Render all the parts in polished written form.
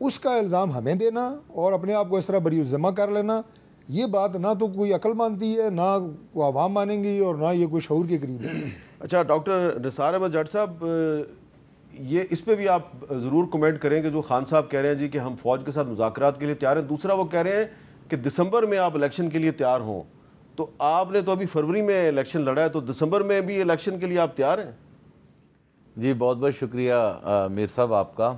اس کا الزام ہمیں دینا اور اپنے آپ کو اس طرح بری الذمہ کر لینا، یہ بات نہ تو کوئی عقل مانتی ہے، نہ عوام مانیں گی، اور نہ یہ کوئی شعور کے قریب ہے۔ اچھا ڈاکٹر نثار احمد جٹ صاحب، یہ اس پہ بھی آپ ضرور کمنٹ کریں کہ جو خان صاحب کہہ رہے ہیں جی کہ ہم فوج کے ساتھ مذاکرات کے لیے تیار ہیں، دوسرا وہ کہہ رہے ہیں کہ دسمبر میں آپ الیکشن کے لیے تیار ہوں، تو آپ نے تو ابھی فروری میں الیکشن لڑا ہے، تو دسمبر میں بھی الیکشن کے لیے آپ تیار ہیں؟ جی بہت بہت شکریہ میر صاحب آپ کا۔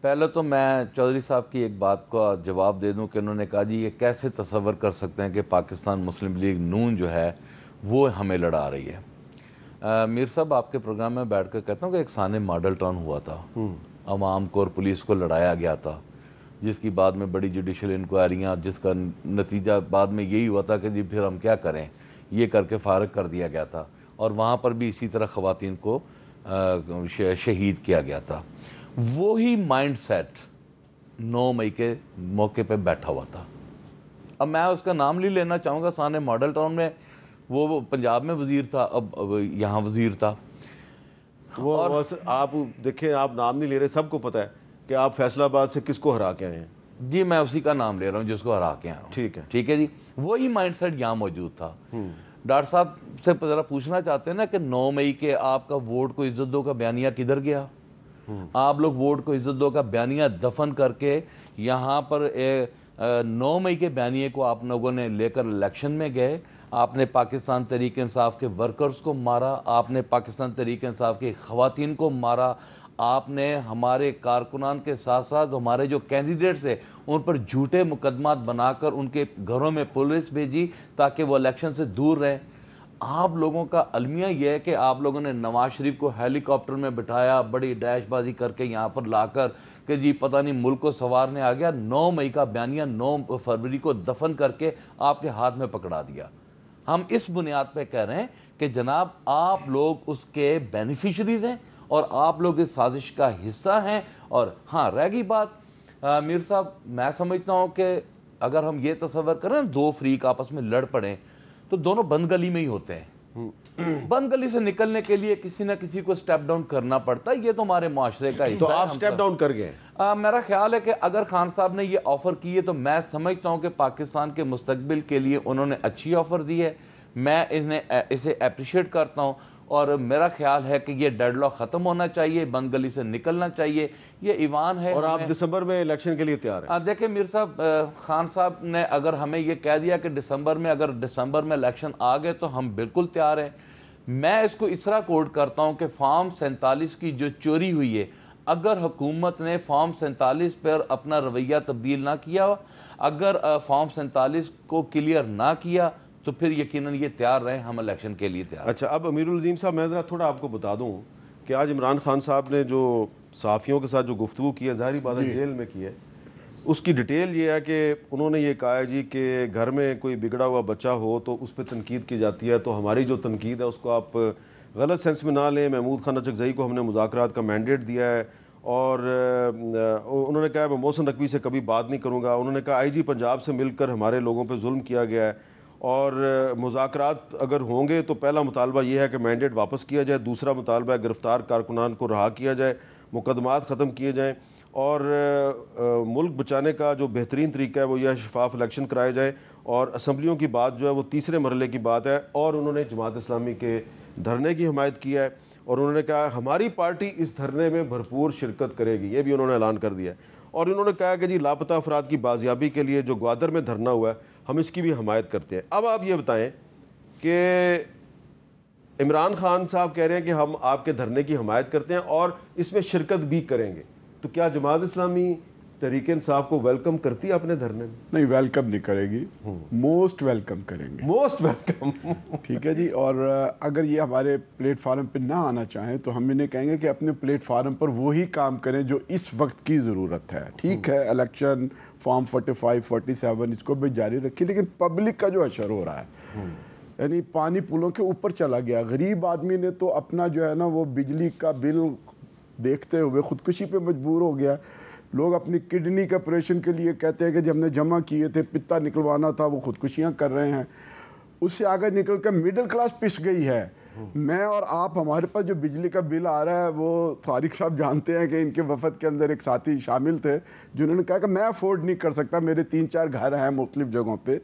پہلے تو میں چودھری صاحب کی ایک بات کا جواب دے دوں کہ انہوں نے کہا جی یہ کیسے تصور کر سکتے ہیں کہ پاکستان مسلم لیگ نون جو ہے وہ ہمیں لڑا رہی ہے۔ میر صاحب آپ کے پروگرام میں بیٹھ کر کہتا ہوں کہ ایک سانے ماڈل ٹاؤن ہوا تھا، عوام کو اور پولیس کو لڑایا گیا تھا، جس کی بعد میں بڑی جوڈیشل انکوائریاں، جس کا نتیجہ بعد میں یہی ہوا تھا کہ جی پھر ہم کیا کریں، یہ کر کے فارغ کر دیا گیا تھا، اور وہاں پر بھی اسی طرح خواتین کو شہید کیا گیا تھا۔ وہی مائنڈ سیٹ 9 مئی کے موقع پہ بیٹھا ہوا تھا۔ اب میں اس کا نام نہیں لینا چاہوں گا، سانے ماڈل ٹاؤن میں وہ پنجاب میں وزیر تھا، اب یہاں وزیر تھا۔ وہ آپ دیکھیں، آپ نام نہیں لے رہے، سب کو پتہ ہے کہ آپ فیصل آباد سے کس کو ہرا کے آئے ہیں۔ جی میں اسی کا نام لے رہا ہوں جس کو ہرا کے آیا ہوں۔ ٹھیک ہے جی، وہی مائنڈ سیٹ یہاں موجود تھا۔ ڈاکٹر صاحب سے ذرا پوچھنا چاہتے ہیں نا کہ 9 مئی کے آپ کا ووٹ کو عزت دو کا بیانیہ کدھر گیا؟ آپ لوگ ووٹ کو عزت دو کا بیانیہ دفن کر کے یہاں پر 9 مئی کے بیانیے کو آپ لوگوں نے لے کر الیکشن میں گئے۔ آپ نے پاکستان تحریک انصاف کے ورکرز کو مارا، آپ نے پاکستان تحریک انصاف کی خواتین کو مارا، آپ نے ہمارے کارکنان کے ساتھ ساتھ ہمارے جو کینڈیڈیٹس ہیں ان پر جھوٹے مقدمات بنا کر ان کے گھروں میں پولیس بھیجی تاکہ وہ الیکشن سے دور رہیں۔ آپ لوگوں کا المیہ یہ ہے کہ آپ لوگوں نے نواز شریف کو ہیلی کاپٹر میں بٹھایا، بڑی ڈیش بازی کر کے یہاں پر لا کر کہ جی پتہ نہیں ملک کو سنوارنے آ گیا، 9 مئی کا بیانیہ 9 فروری کو دفن کر کے آپ کے ہاتھ میں پکڑا دیا۔ ہم اس بنیاد پہ کہہ رہے ہیں کہ جناب آپ لوگ اس کے بینیفیشریز ہیں اور آپ لوگ اس سازش کا حصہ ہیں۔ اور ہاں رہ گئی بات میر صاحب، میں سمجھتا ہوں کہ اگر ہم یہ تصور کریں دو فریق آپس میں لڑ پڑیں تو دونوں بند گلی میں ہی ہوتے ہیں۔ بند گلی سے نکلنے کے لیے کسی نہ کسی کو سٹیپ ڈاؤن کرنا پڑتا ہے، یہ تو ہمارے معاشرے کا حصہ ہے۔ تو آپ سٹیپ ڈاؤن کر گئے؟ میرا خیال ہے کہ اگر خان صاحب نے یہ آفر کی ہے تو میں سمجھتا ہوں کہ پاکستان کے مستقبل کے لیے انہوں نے اچھی آفر دی ہے، میں اسے اپریشیٹ کرتا ہوں، اور میرا خیال ہے کہ یہ ڈیڈ لاک ختم ہونا چاہیے، بند گلی سے نکلنا چاہیے، یہ ایوان ہے۔ اور آپ دسمبر میں الیکشن کے لیے تیار ہیں؟ دیکھیں میر صاحب، خان صاحب نے اگر ہمیں یہ کہہ دیا کہ دسمبر میں الیکشن آ گئے تو ہم بالکل تیار ہیں۔ میں اس کو اس طرح کوڈ کرتا ہوں کہ فارم 47 کی جو چوری ہوئی ہے، اگر حکومت نے فارم 47 پر اپنا رویہ تبدیل نہ کیا، اگر فارم 47 کو کلیئر نہ کیا تو پھر یقیناً یہ تیار رہیں، ہم الیکشن کے لیے تیار۔ اچھا، اب امیر العظیم صاحب میں ذرا تھوڑا آپ کو بتا دوں کہ آج عمران خان صاحب نے جو صحافیوں کے ساتھ جو گفتگو کی ہے، ظاہری بات ہے جیل میں کی ہے، اس کی ڈیٹیل یہ ہے کہ انہوں نے یہ کہا ہے جی کہ گھر میں کوئی بگڑا ہوا بچہ ہو تو اس پہ تنقید کی جاتی ہے، تو ہماری جو تنقید ہے اس کو آپ غلط سینس میں نہ لیں۔ محمود خان اچکزئی کو ہم نے مذاکرات کا مینڈیٹ دیا ہے، اور انہوں نے کہا میں محسن نقوی سے کبھی بات نہیں کروں گا۔ انہوں نے کہا آئی جی پنجاب سے مل کر ہمارے لوگوں پہ ظلم کیا گیا ہے، اور مذاکرات اگر ہوں گے تو پہلا مطالبہ یہ ہے کہ مینڈیٹ واپس کیا جائے، دوسرا مطالبہ ہے گرفتار کارکنان کو رہا کیا جائے، مقدمات ختم کیے جائیں، اور ملک بچانے کا جو بہترین طریقہ ہے وہ یہ شفاف الیکشن کرائے جائیں، اور اسمبلیوں کی بات جو ہے وہ تیسرے مرحلے کی بات ہے۔ اور انہوں نے جماعت اسلامی کے دھرنے کی حمایت کی ہے، اور انہوں نے کہا ہماری پارٹی اس دھرنے میں بھرپور شرکت کرے گی، یہ بھی انہوں نے اعلان کر دیا ہے۔ اور انہوں نے کہا کہ جی لاپتہ افراد کی بازیابی کے لیے جو گوادر میں دھرنا ہوا ہے ہم اس کی بھی حمایت کرتے ہیں۔ اب آپ یہ بتائیں کہ عمران خان صاحب کہہ رہے ہیں کہ ہم آپ کے دھرنے کی حمایت کرتے ہیں اور اس میں شرکت بھی کریں گے، تو کیا جماعت اسلامی تحریک انصاف کو ویلکم کرتی ہے اپنے دھرنے میں؟ نہیں، ویلکم نہیں کرے گی، موسٹ ویلکم کریں گے، موسٹ ویلکم۔ ٹھیک ہے جی۔ اور اگر یہ ہمارے پلیٹ فارم پہ نہ آنا چاہیں تو ہم انہیں کہیں گے کہ اپنے پلیٹ فارم پر وہی کام کریں جو اس وقت کی ضرورت ہے۔ ٹھیک ہے، الیکشن فارم 45 47 اس کو بھی جاری رکھی، لیکن پبلک کا جو اشر ہو رہا ہے، یعنی پانی پلوں کے اوپر چلا گیا۔ غریب آدمی نے تو اپنا جو ہے نا وہ بجلی کا بل دیکھتے ہوئے خودکشی پہ مجبور ہو گیا۔ لوگ اپنی کڈنی کے آپریشن کے لیے کہتے ہیں کہ جب ہم نے جمع کیے تھے، پتا نکلوانا تھا، وہ خودکشیاں کر رہے ہیں۔ اس سے آگے نکل کر مڈل کلاس پس گئی ہے. میں اور آپ, ہمارے پاس جو بجلی کا بل آ رہا ہے وہ طارق صاحب جانتے ہیں کہ ان کے وفد کے اندر ایک ساتھی شامل تھے جنہوں نے کہا کہ میں افورڈ نہیں کر سکتا, میرے 3-4 گھر ہیں مختلف جگہوں پہ.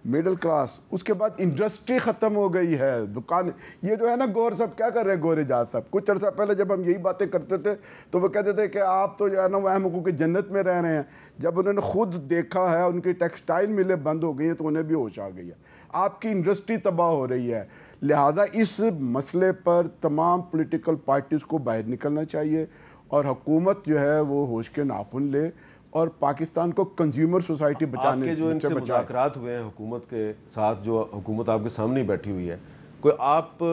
Middle class. اس کے بعد انڈسٹری ختم ہو گئی ہے, دکان. یہ جو ہے نا گور صاحب کیا کر رہے ہیں, گور اجاز صاحب, کچھ عرصہ پہلے جب ہم یہی باتیں کرتے تھے تو وہ کہتے تھے کہ آپ تو جو ہے نا وہ اہم حقوق کی جنت میں رہ رہے ہیں. جب انہوں نے خود دیکھا ہے ان کی ٹیکسٹائل ملیں بند ہو گئی ہیں تو انہیں بھی ہوش آ گئی ہے. آپ کی انڈسٹری تباہ ہو رہی ہے. لہذا اس مسئلے پر تمام پولیٹیکل پارٹیز کو باہر نکلنا چاہیے اور حکومت جو ہے وہ ہوش کے ناخن لے اور پاکستان کو کنزیومر سوسائٹی بچانے. آپ کے جو ان سے مذاکرات ہوئے ہیں حکومت کے ساتھ, جو حکومت آپ کے سامنے بیٹھی ہوئی ہے, کوئی آپ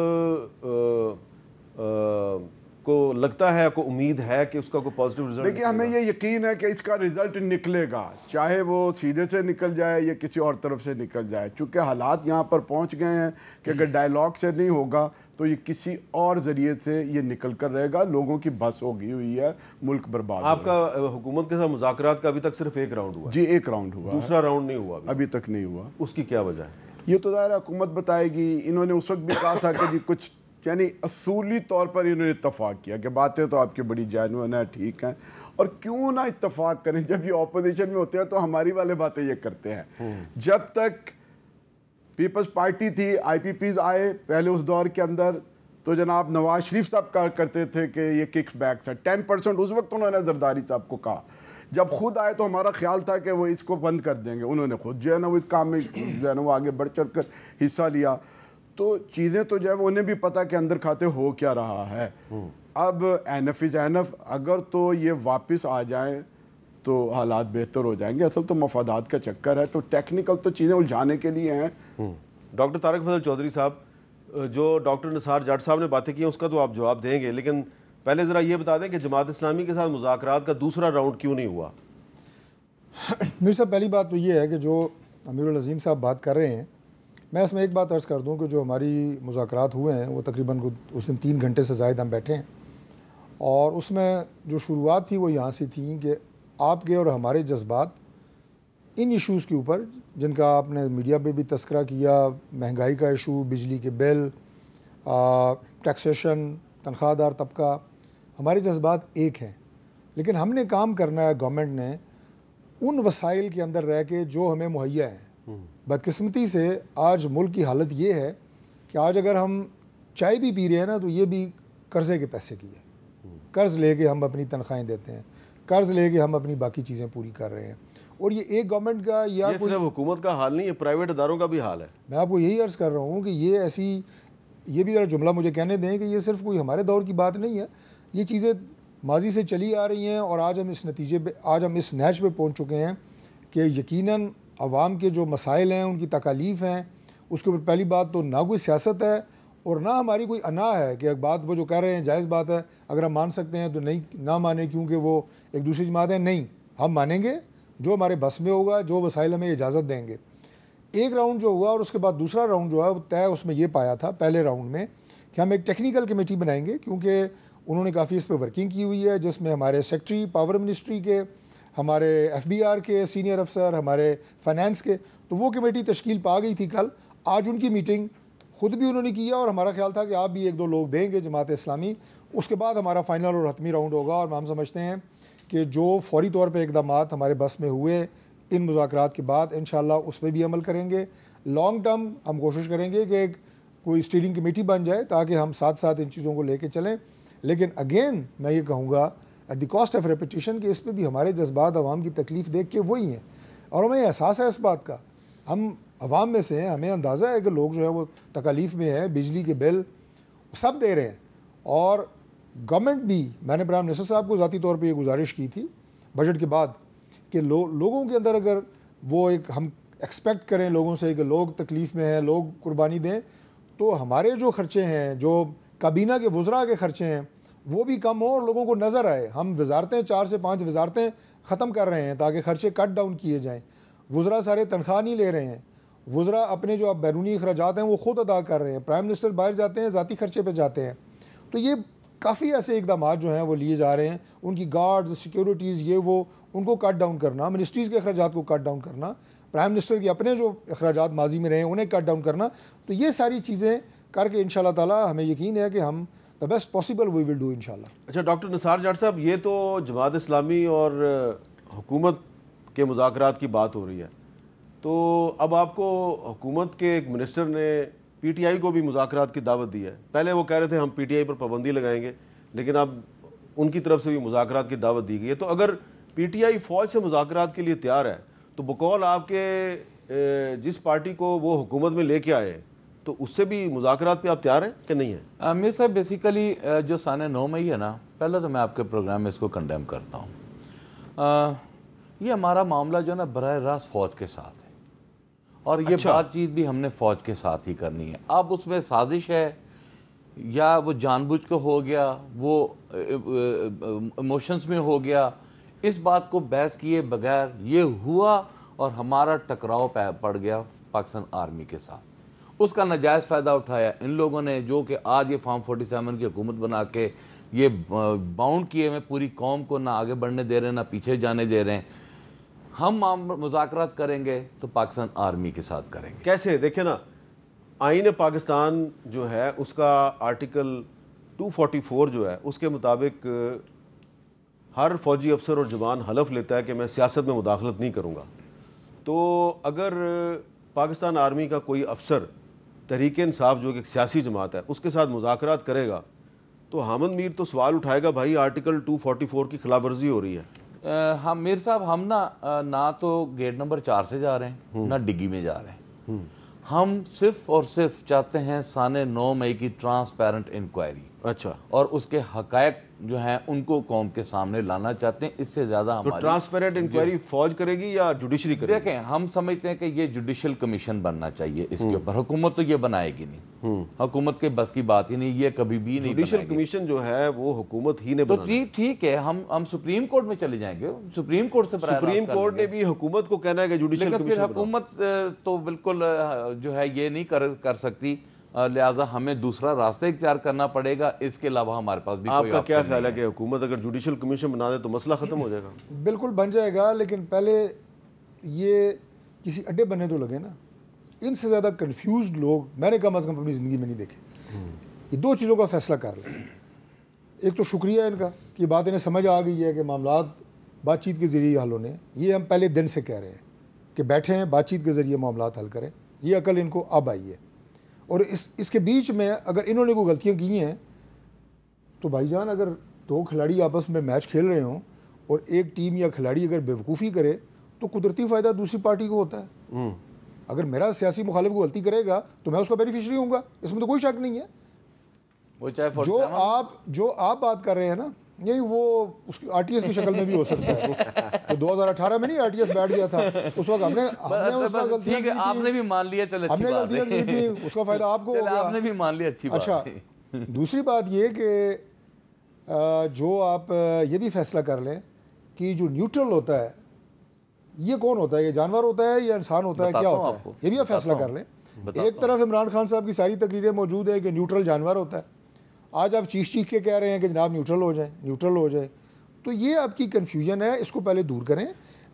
کو لگتا ہے, کو امید ہے کہ اس کا کوئی پازیٹیو رزلٹ؟ دیکھیے ہمیں یہ یقین ہے کہ اس کا رزلٹ نکلے گا, چاہے وہ سیدھے سے نکل جائے یا کسی اور طرف سے نکل جائے, چونکہ حالات یہاں پر پہنچ گئے ہیں کہ اگر ڈائیلاگ سے نہیں ہوگا تو یہ کسی اور ذریعے سے یہ نکل کر رہے گا. لوگوں کی بس ہو گئی ہوئی ہے, ملک برباد. آپ کا حکومت کے ساتھ مذاکرات کا ابھی تک صرف ایک راؤنڈ ہوا؟ جی ایک راؤنڈ ہوا, دوسرا راؤنڈ نہیں ہوا ابھی تک نہیں ہوا. اس کی کیا وجہ ہے؟ یہ تو ظاہر حکومت بتائے گی. انہوں نے اس وقت بھی کہا تھا کہ جی کچھ یعنی اصولی طور پر انہوں نے اتفاق کیا کہ باتیں تو آپ کی بڑی جینوئن ہیں, ٹھیک ہیں, اور کیوں نہ اتفاق کریں. جب یہ اپوزیشن میں ہوتے ہیں تو ہماری والے باتیں یہ کرتے ہیں. جب تک پیپلز پارٹی تھی, آئی پی پیز آئے پہلے اس دور کے اندر, تو جناب نواز شریف صاحب کہا کرتے تھے کہ یہ ککس بیکس ہے. 10% اس وقت انہوں نے زرداری صاحب کو کہا. جب خود آئے تو ہمارا خیال تھا کہ وہ اس کو بند کر دیں گے. انہوں نے خود جو ہے نا وہ اس کام میں جو ہے نا وہ آگے بڑھ چڑھ کر حصہ لیا. تو چیزیں تو جو ہے وہ انہیں بھی پتا کہ اندر کھاتے ہو کیا رہا ہے. اب اینف از اینف, اگر تو یہ واپس آ جائیں تو حالات بہتر ہو جائیں گے. اصل تو مفادات کا چکر ہے, تو ٹیکنیکل تو چیزیں الجھانے کے لیے ہیں. ڈاکٹر طارق فضل چودھری صاحب, جو ڈاکٹر نثار جٹ صاحب نے باتیں کی اس کا تو آپ جواب دیں گے, لیکن پہلے ذرا یہ بتا دیں کہ جماعت اسلامی کے ساتھ مذاکرات کا دوسرا راؤنڈ کیوں نہیں ہوا؟ میری صاحب پہلی بات تو یہ ہے کہ جو امیر العظیم صاحب بات کر رہے ہیں, میں اس میں ایک بات عرض کر دوں کہ جو ہماری مذاکرات ہوئے ہیں وہ تقریباً اس دن 3 گھنٹے سے زائد ہم بیٹھے ہیں, اور اس میں جو شروعات تھی وہ یہاں سے تھیں کہ آپ کے اور ہمارے جذبات ان ایشوز کے اوپر جن کا آپ نے میڈیا پہ بھی تذکرہ کیا, مہنگائی کا ایشو, بجلی کے بل, ٹیکسیشن, تنخواہ دار طبقہ, ہمارے جذبات ایک ہیں. لیکن ہم نے کام کرنا ہے, گورنمنٹ نے, ان وسائل کے اندر رہ کے جو ہمیں مہیا ہیں. بدقسمتی سے آج ملک کی حالت یہ ہے کہ آج اگر ہم چائے بھی پی رہے ہیں نا تو یہ بھی قرضے کے پیسے کی ہے. قرض لے کے ہم اپنی تنخواہیں دیتے ہیں, قرض لے کے ہم اپنی باقی چیزیں پوری کر رہے ہیں. اور یہ ایک گورنمنٹ کا یا یہ صرف حکومت کا حال نہیں, یہ پرائیویٹ اداروں کا بھی حال ہے. میں آپ کو یہی عرض کر رہا ہوں کہ یہ ایسی, یہ بھی ذرا جملہ مجھے کہنے دیں کہ یہ صرف کوئی ہمارے دور کی بات نہیں ہے. یہ چیزیں ماضی سے چلی آ رہی ہیں اور آج ہم اس نتیجے پہ, آج ہم اس نہج پہ پہنچ چکے ہیں کہ یقیناً عوام کے جو مسائل ہیں, ان کی تکالیف ہیں, اس کے اوپر پہلی بات تو نہ کوئی سیاست ہے اور نہ ہماری کوئی انا ہے کہ ایک بات وہ جو کہہ رہے ہیں جائز بات ہے, اگر ہم مان سکتے ہیں تو نہیں نہ مانیں کیونکہ وہ ایک دوسری جماعت ہے. نہیں, ہم مانیں گے جو ہمارے بس میں ہوگا, جو وسائل ہمیں اجازت دیں گے. ایک راؤنڈ جو ہوا اور اس کے بعد دوسرا راؤنڈ جو ہے وہ طے اس میں یہ پایا تھا پہلے راؤنڈ میں کہ ہم ایک ٹیکنیکل کمیٹی بنائیں گے, کیونکہ انہوں نے کافی اس پہ ورکنگ کی ہوئی ہے, جس میں ہمارے سیکٹری پاور منسٹری کے, ہمارے ایف بی آر کے سینئر افسر, ہمارے فائنانس کے, تو وہ کمیٹی تشکیل پا گئی تھی کل. آج ان کی میٹنگ خود بھی انہوں نے کیا اور ہمارا خیال تھا کہ آپ بھی 1-2 لوگ دیں گے جماعت اسلامی. اس کے بعد ہمارا فائنل اور حتمی راؤنڈ ہوگا, اور ہم سمجھتے ہیں کہ جو فوری طور پہ اقدامات ہمارے بس میں ہوئے ان مذاکرات کے بعد انشاءاللہ اس پہ بھی عمل کریں گے. لانگ ٹرم ہم کوشش کریں گے کہ ایک کوئی اسٹیئرنگ کمیٹی بن جائے تاکہ ہم ساتھ ساتھ ان چیزوں کو لے کے چلیں. لیکن اگین میں یہ کہوں گا at the cost of repetition کہ اس پہ بھی ہمارے جذبات عوام کی تکلیف دیکھ کے وہی ہیں, اور ہمیں احساس ہے اس بات کا. ہم عوام میں سے ہیں, ہمیں اندازہ ہے کہ لوگ جو ہے وہ تکالیف میں ہیں, بجلی کے بل سب دے رہے ہیں. اور گورنمنٹ بھی, میں نے پرائم منسٹر صاحب کو ذاتی طور پہ یہ گزارش کی تھی بجٹ کے بعد کہ لوگوں کے اندر اگر وہ ایک ہم ایکسپیکٹ کریں لوگوں سے کہ لوگ تکلیف میں ہیں, لوگ قربانی دیں, تو ہمارے جو خرچے ہیں, جو کابینہ کے وزراء کے خرچے ہیں, وہ بھی کم ہوں اور لوگوں کو نظر آئے. ہم وزارتیں 4 سے 5 وزارتیں ختم کر رہے ہیں تاکہ خرچے کٹ ڈاؤن کیے جائیں. وزراء سارے تنخواہ نہیں لے رہے ہیں, وزراء اپنے جو بیرونی اخراجات ہیں وہ خود ادا کر رہے ہیں. پرائم منسٹر باہر جاتے ہیں ذاتی خرچے پہ جاتے ہیں. تو یہ کافی ایسے اقدامات جو ہیں وہ لیے جا رہے ہیں. ان کی گارڈز، سیکیورٹیز، یہ وہ ان کو کٹ ڈاؤن کرنا، منسٹریز کے اخراجات کو کٹ ڈاؤن کرنا، پرائم منسٹر کے اپنے جو اخراجات ماضی میں رہے ہیں انہیں کٹ ڈاؤن کرنا. تو یہ ساری چیزیں کر کے انشاءاللہ تعالی ہمیں یقین ہے کہ ہم the best possible we will do انشاءاللہ. اچھا ڈاکٹر نثار جاٹ صاحب، یہ تو جماعت اسلامی اور حکومت کے مذاکرات کی بات ہو رہی ہے، تو اب آپ کو حکومت کے ایک منسٹر نے پی ٹی آئی کو بھی مذاکرات کی دعوت دی ہے. پہلے وہ کہہ رہے تھے ہم پی ٹی آئی پر پابندی لگائیں گے، لیکن اب ان کی طرف سے بھی مذاکرات کی دعوت دی گئی ہے. تو اگر پی ٹی آئی فوج سے مذاکرات کے لیے تیار ہے تو بقول آپ کے جس پارٹی کو وہ حکومت میں لے کے آئے تو اس سے بھی مذاکرات پہ آپ تیار ہیں کہ نہیں ہیں؟ امیر صاحب بیسیکلی جو سانِ 9 مئی ہے نا، پہلے تو میں آپ کے پروگرام میں اس کو کنڈیم کرتا ہوں. یہ ہمارا معاملہ جو ہے نا براہ راست فوج کے ساتھ ہے، اور یہ بات چیت بھی ہم نے فوج کے ساتھ ہی کرنی ہے. اب اس میں سازش ہے یا وہ جان بوجھ کے ہو گیا، وہ ایموشنز میں ہو گیا، اس بات کو بحث کیے بغیر یہ ہوا اور ہمارا ٹکراؤ پڑ گیا پاکستان آرمی کے ساتھ. اس کا ناجائز فائدہ اٹھایا ان لوگوں نے جو کہ آج یہ فارم 47 کی حکومت بنا کے یہ باؤنڈ کیے میں پوری قوم کو نہ آگے بڑھنے دے رہے ہیں نہ پیچھے جانے دے رہے ہیں. ہم مذاکرات کریں گے تو پاکستان آرمی کے ساتھ کریں گے. کیسے؟ دیکھیں نا، آئین پاکستان جو ہے اس کا آرٹیکل 244 جو ہے اس کے مطابق ہر فوجی افسر اور جوان حلف لیتا ہے کہ میں سیاست میں مداخلت نہیں کروں گا. تو اگر پاکستان آرمی کا کوئی افسر تحریک انصاف جو کہ ایک سیاسی جماعت ہے اس کے ساتھ مذاکرات کرے گا تو حامد میر تو سوال اٹھائے گا بھائی آرٹیکل 244 کی خلاف ورزی ہو رہی ہے. ہم میر صاحب ہم نہ تو گیٹ نمبر 4 سے جا رہے ہیں نہ ڈگی میں جا رہے ہیں. ہم صرف اور صرف چاہتے ہیں سانِ 9 مئی کی ٹرانسپیرنٹ انکوائری. اچھا. اور اس کے حقائق جو ہیں ان کو قوم کے سامنے لانا چاہتے ہیں. اس سے زیادہ ہماری ٹرانسپیرنٹ انکوائری فوج کرے گی یا جوڈیشری کرے گی؟ دیکھیں ہم سمجھتے ہیں کہ یہ جوڈیشل کمیشن بننا چاہیے اس کے اوپر. حکومت تو یہ بنائے گی نہیں، حکومت کے بس کی بات ہی نہیں، یہ کبھی بھی نہیں. جوڈیشل کمیشن جو ہے وہ حکومت ہی نے تو جی ٹھیک ہے، ہم سپریم کورٹ میں چلے جائیں گے، سپریم کورٹ سے سپریم کورٹ نے بھی حکومت کو کہنا ہے کہ جوڈیشل کمیشن. لیکن پھر حکومت تو بالکل جو ہے یہ نہیں کر سکتی، لہٰذا ہمیں دوسرا راستہ اختیار کرنا پڑے گا. اس کے علاوہ ہمارے پاس بھی آپ کا کیا خیال ہے کہ حکومت اگر جوڈیشل کمیشن بنا دے تو مسئلہ ختم ہو جائے گا؟ بالکل بن جائے گا، لیکن پہلے یہ کسی اڈے بننے تو لگے نا. ان سے زیادہ کنفیوزڈ لوگ میں نے کم از کم اپنی زندگی میں نہیں دیکھے. یہ دو چیزوں کا فیصلہ کر لیں. ایک تو شکریہ ان کا کہ بات انہیں سمجھ آ گئی ہے کہ معاملات بات چیت کے ذریعے حل ہونے ہیں. یہ ہم پہلے دن سے کہہ رہے ہیں کہ بیٹھے ہیں بات چیت کے ذریعے معاملات حل کریں. یہ عقل ان کو اب آئی ہے. اور اس کے بیچ میں اگر انہوں نے کوئی غلطیاں کی ہیں تو بھائی جان اگر دو کھلاڑی آپس میں میچ کھیل رہے ہوں اور ایک ٹیم یا کھلاڑی اگر بیوقوفی کرے تو قدرتی فائدہ دوسری پارٹی کو ہوتا ہے. اگر میرا سیاسی مخالف کو غلطی کرے گا تو میں اس کا بینیفیشری ہوں گا، اس میں تو کوئی شک نہیں ہے. جو آپ بات کر رہے ہیں نا یہی وہ اس کی آر ٹی ایس کی شکل میں بھی ہو سکتا ہے. 2018 میں نہیں آر ٹی ایس بیٹھ گیا تھا اس وقت ہم نے آپ نے بھی مان لیا، چلو ہم نے غلطیاں کی تھی، اس کا فائدہ آپ کو ہو گیا. آپ نے بھی مان لیا، اچھی بات. اچھا دوسری بات یہ کہ جو آپ یہ بھی فیصلہ کر لیں کہ جو نیوٹرل ہوتا ہے یہ کون ہوتا ہے، یہ جانور ہوتا ہے یا انسان ہوتا ہے، کیا ہوتا ہے، یہ بھی آپ فیصلہ کر لیں. ایک طرف عمران خان صاحب کی ساری تقریریں موجود ہیں کہ نیوٹرل جانور ہوتا ہے. آج آپ چیخ کے کہہ رہے ہیں کہ جناب نیوٹرل ہو جائے. تو یہ آپ کی کنفیوژن ہے، اس کو پہلے دور کریں.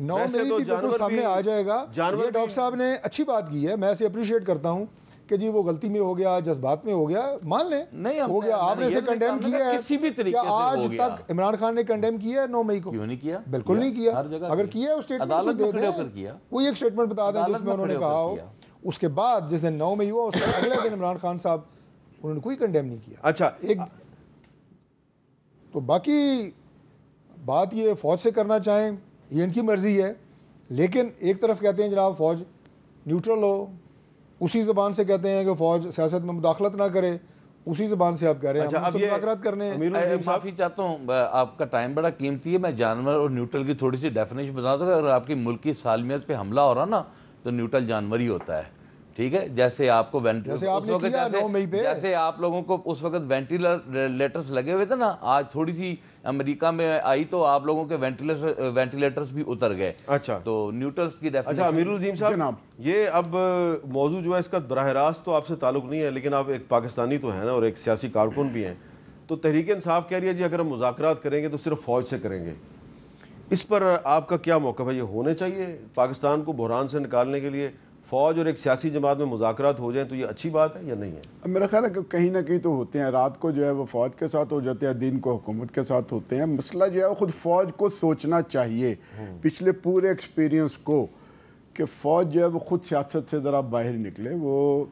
9 مئی بھی بالکل سامنے آ جائے گا. یہ ڈاکٹر صاحب نے اچھی بات کی ہے، میں اسے اپریشیٹ کرتا ہوں کہ جی وہ غلطی میں ہو گیا، جذبات میں ہو گیا، مان لیں ہو گیا. آپ نے اسے کنڈیم کیا ہے کسی بھی طریقے سے. آج تک عمران خان نے کنڈیم کیا ہے 9 مئی کو؟ کیوں نہیں کیا؟ بالکل نہیں کیا. اگر کیا ہے وہ اسٹیٹمنٹ دے دیں، وہ ایک اسٹیٹمنٹ بتا دیں جس میں انہوں نے کہا ہو. اس کے بعد جس دن 9 مئی ہوا اس کے اگلے دن عمران خان صاحب انہوں نے کوئی کنڈیم نہیں کیا. اچھا ایک تو باقی بات یہ فوج سے کرنا چاہیں یہ ان کی مرضی ہے، لیکن ایک طرف کہتے ہیں جناب فوج نیوٹرل ہو، اسی زبان سے کہتے ہیں کہ فوج سیاست میں مداخلت نہ کرے، اسی زبان سے آپ کہہ رہے ہیں ہم سے مذاکرات کرنے. معافی چاہتا ہوں، آپ کا ٹائم بڑا قیمتی ہے. میں جانور اور نیوٹرل کی تھوڑی سی ڈیفینیشن بتا دوں. اگر آپ کی ملکی سالمیت پہ حملہ ہو رہا نا تو نیوٹرل جانور ہی ہوتا ہے. ٹھیک ہے، جیسے آپ کو جیسے آپ لوگوں کو اس وقت وینٹیلیٹرز لگے ہوئے تھے نا، آج تھوڑی سی امریکہ میں آئی تو آپ لوگوں کے وینٹیلیٹرز بھی اتر گئے. اچھا تو نیوٹرلز کی ڈیفینیشن. اچھا امیر العظیم صاحب، یہ اب موضوع جو ہے اس کا براہ راست تو آپ سے تعلق نہیں ہے، لیکن آپ ایک پاکستانی تو ہیں نا اور ایک سیاسی کارکن بھی ہیں. تو تحریک انصاف کہہ رہی ہے جی اگر ہم مذاکرات کریں گے تو صرف فوج سے کریں گے. اس پر آپ کا کیا موقف ہے؟ یہ ہونے چاہیے پاکستان کو بحران سے نکالنے کے لیے فوج اور ایک سیاسی جماعت میں مذاکرات ہو جائیں تو یہ اچھی بات ہے یا نہیں ہے؟ میرا خیال ہے کہ کہیں نہ کہیں تو ہوتے ہیں. رات کو جو ہے وہ فوج کے ساتھ ہو جاتے ہیں, دن کو حکومت کے ساتھ ہوتے ہیں. مسئلہ جو ہے وہ خود فوج کو سوچنا چاہیے پچھلے پورے ایکسپیرینس کو, کہ فوج جو ہے وہ خود سیاست سے ذرا باہر نکلے, وہ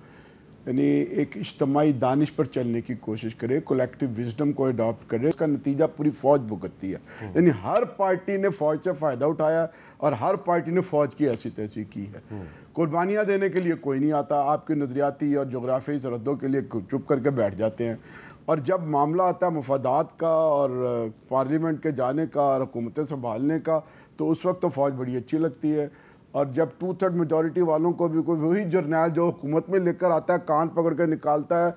یعنی ایک اجتماعی دانش پر چلنے کی کوشش کرے, کولیکٹیو وزڈم کو اڈاپٹ کرے. اس کا نتیجہ پوری فوج بھگتتی ہے. یعنی ہر پارٹی نے فوج سے فائدہ اٹھایا اور ہر پارٹی نے فوج کی ایسی تیسی کی ہے. قربانیاں دینے کے لیے کوئی نہیں آتا, آپ کی نظریاتی اور جغرافیائی سرحدوں کے لیے چپ کر کے بیٹھ جاتے ہیں. اور جب معاملہ آتا ہے مفادات کا اور پارلیمنٹ کے جانے کا اور حکومتیں سنبھالنے کا, تو اس وقت تو فوج بڑی اچھی لگتی ہے. اور جب 2/3 میجورٹی والوں کو بھی کوئی وہی جرنیل جو حکومت میں لے کر آتا ہے کان پکڑ کے نکالتا ہے,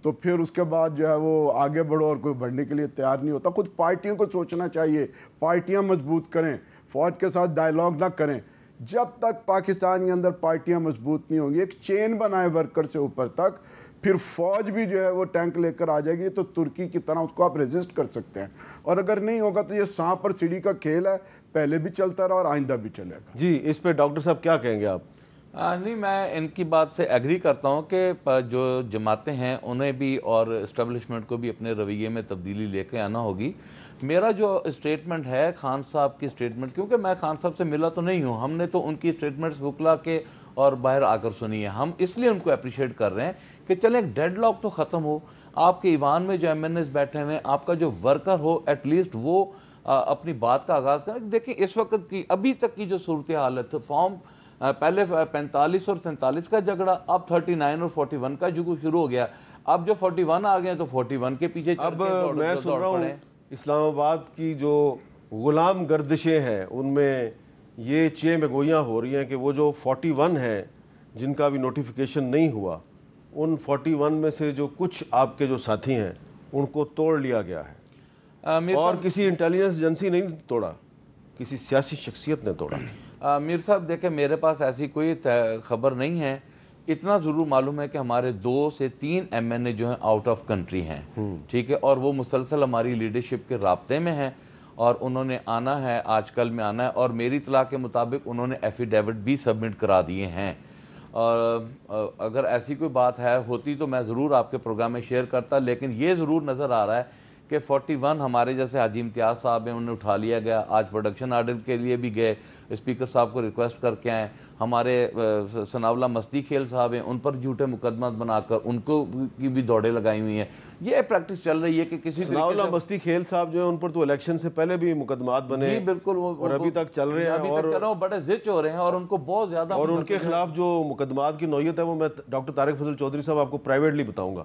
تو پھر اس کے بعد جو ہے وہ آگے بڑھو اور کوئی بڑھنے کے لیے تیار نہیں ہوتا. خود پارٹیوں کو سوچنا چاہیے, پارٹیاں مضبوط کریں, فوج کے ساتھ ڈائیلاگ نہ کریں. جب تک پاکستان کے اندر پارٹیاں مضبوط نہیں ہوں گی, ایک چین بنائے ورکر سے اوپر تک, پھر فوج بھی جو ہے وہ ٹینک لے کر آ جائے گی, تو ترکی کی طرح اس کو آپ ریزسٹ کر سکتے ہیں. اور اگر نہیں ہوگا تو یہ سانپ اور سیڑھی کا کھیل ہے, پہلے بھی چلتا رہا اور آئندہ بھی چلے گا. جی اس پہ ڈاکٹر صاحب کیا کہیں گے آپ؟ نہیں, میں ان کی بات سے ایگری کرتا ہوں کہ جو جماعتیں ہیں انہیں بھی اور اسٹیبلشمنٹ کو بھی اپنے رویے میں تبدیلی لے کے آنا ہوگی. میرا جو اسٹیٹمنٹ ہے خان صاحب کی اسٹیٹمنٹ, کیونکہ میں خان صاحب سے ملا تو نہیں ہوں, ہم نے تو ان کی اسٹیٹمنٹس بکلا کے اور باہر آ کر سنی ہے. ہم اس لیے ان کو اپریشیٹ کر رہے ہیں کہ چلیں ایک ڈیڈ لاک تو ختم ہو, آپ کے ایوان میں جو MNAs بیٹھے ہوئے ہیں, آپ کا جو ورکر ہو ایٹ لیسٹ وہ اپنی بات کا آغاز کریں. دیکھیں اس وقت کی ابھی تک کی جو صورتحال ہے, فارم پہلے 45 اور 47 کا جھگڑا, اب 39 اور 41 کا جو شروع ہو گیا. اب جو 41 آ گئے ہیں تو 41 کے پیچھے اب میں سن رہا ہوں اسلام آباد کی جو غلام گردشیں ہیں ان میں یہ چیزیں گوئیاں ہو رہی ہیں کہ وہ جو 41 ہیں جن کا بھی نوٹیفیکیشن نہیں ہوا, ان 41 میں سے جو کچھ آپ کے جو ساتھی ہیں ان کو توڑ لیا گیا ہے, اور کسی انٹیلیجنس ایجنسی نہیں توڑا, کسی سیاسی شخصیت نے توڑا. میر صاحب دیکھیں میرے پاس ایسی کوئی خبر نہیں ہے. اتنا ضرور معلوم ہے کہ ہمارے 2 سے 3 MNA جو ہیں آؤٹ آف کنٹری ہیں, ٹھیک ہے, اور وہ مسلسل ہماری لیڈرشپ کے رابطے میں ہیں اور انہوں نے آنا ہے, آج کل میں آنا ہے, اور میری اطلاع کے مطابق انہوں نے ایفیڈیوٹ بھی سبمٹ کرا دیے ہیں. اور اگر ایسی کوئی بات ہوتی تو میں ضرور آپ کے پروگرام میں شیئر کرتا, لیکن یہ ضرور نظر آ رہا ہے کہ 41 ہمارے جیسے حاجی امتیاز صاحب ہیں انہیں اٹھا لیا گیا. آج پروڈکشن آرڈر کے لیے بھی گئے, اسپیکر صاحب کو ریکویسٹ کر کے آئے. ہمارے ثناءاللہ مستی کھیل صاحب ہیں, ان پر جھوٹے مقدمات بنا کر ان کو کی بھی دوڑیں لگائی ہوئی ہیں. یہ پریکٹس چل رہی ہے کہ کسی ثناءاللہ مستی کھیل صاحب جو ہیں ان پر تو الیکشن سے پہلے بھی مقدمات بنے, جی بالکل, اور ابھی تک چل رہے ہیں, اور بڑے زچ ہو رہے ہیں, اور ان کو بہت زیادہ, اور ان کے خلاف جو مقدمات کی نوعیت ہے وہ میں ڈاکٹر طارق فضل چودھری صاحب آپ کو پرائیویٹلی بتاؤں گا,